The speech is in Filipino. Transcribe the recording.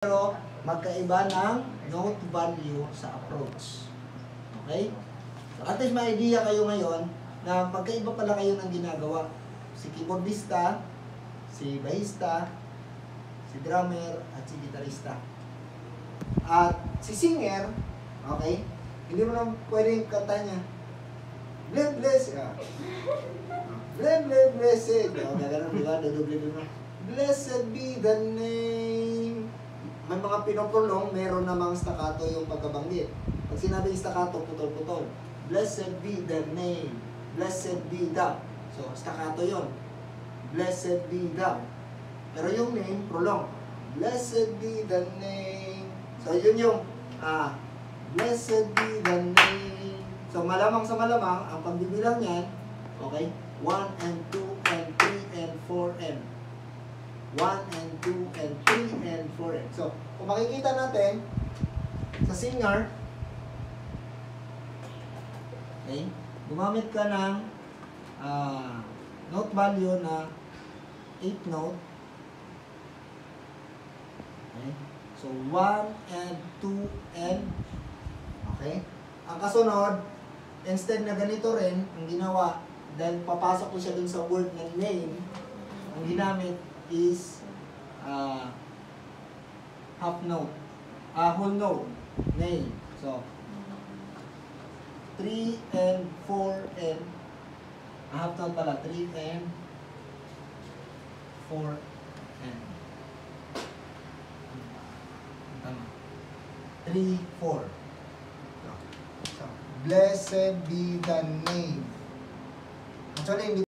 Pero magkaiba ng note value sa approach. Okay? So at least may idea kayo ngayon na magkaiba pala kayo ng ginagawa. Si keyboardista, si bahista, si drummer, at si gitarista. At si singer, okay? Hindi mo lang pwedeng kanta niya. Bless. Blessed. Okay, ganun, di ba? Dodoble mo. Blessed be the name. May mga pinoprolong, meron namang staccato yung pagkabanggit. Pag sinabi staccato, putol-putol. Blessed be the name. Blessed be the. So, staccato yon. Blessed be the. Pero yung name, prolong. Blessed be the name. So, yun yung, blessed be the name. So, malamang sa malamang, ang pagbibilang niyan, okay, 1 and 2 and 3 and 4 and 1 and 2 and 3 and 4 and. So, kung makikita natin sa singer, okay, gumamit ka ng note value na 8 note. Okay. So, 1 and 2 and, okay. Ang kasunod, instead na ganito rin, ang ginawa, dahil papasok ko siya dun sa word na name, ang ginamit is half note, whole note, name. So, 3 and 4 and, half note pala, 3 and 4 and, tama, 3, 4. So, blessed be the name. Actually,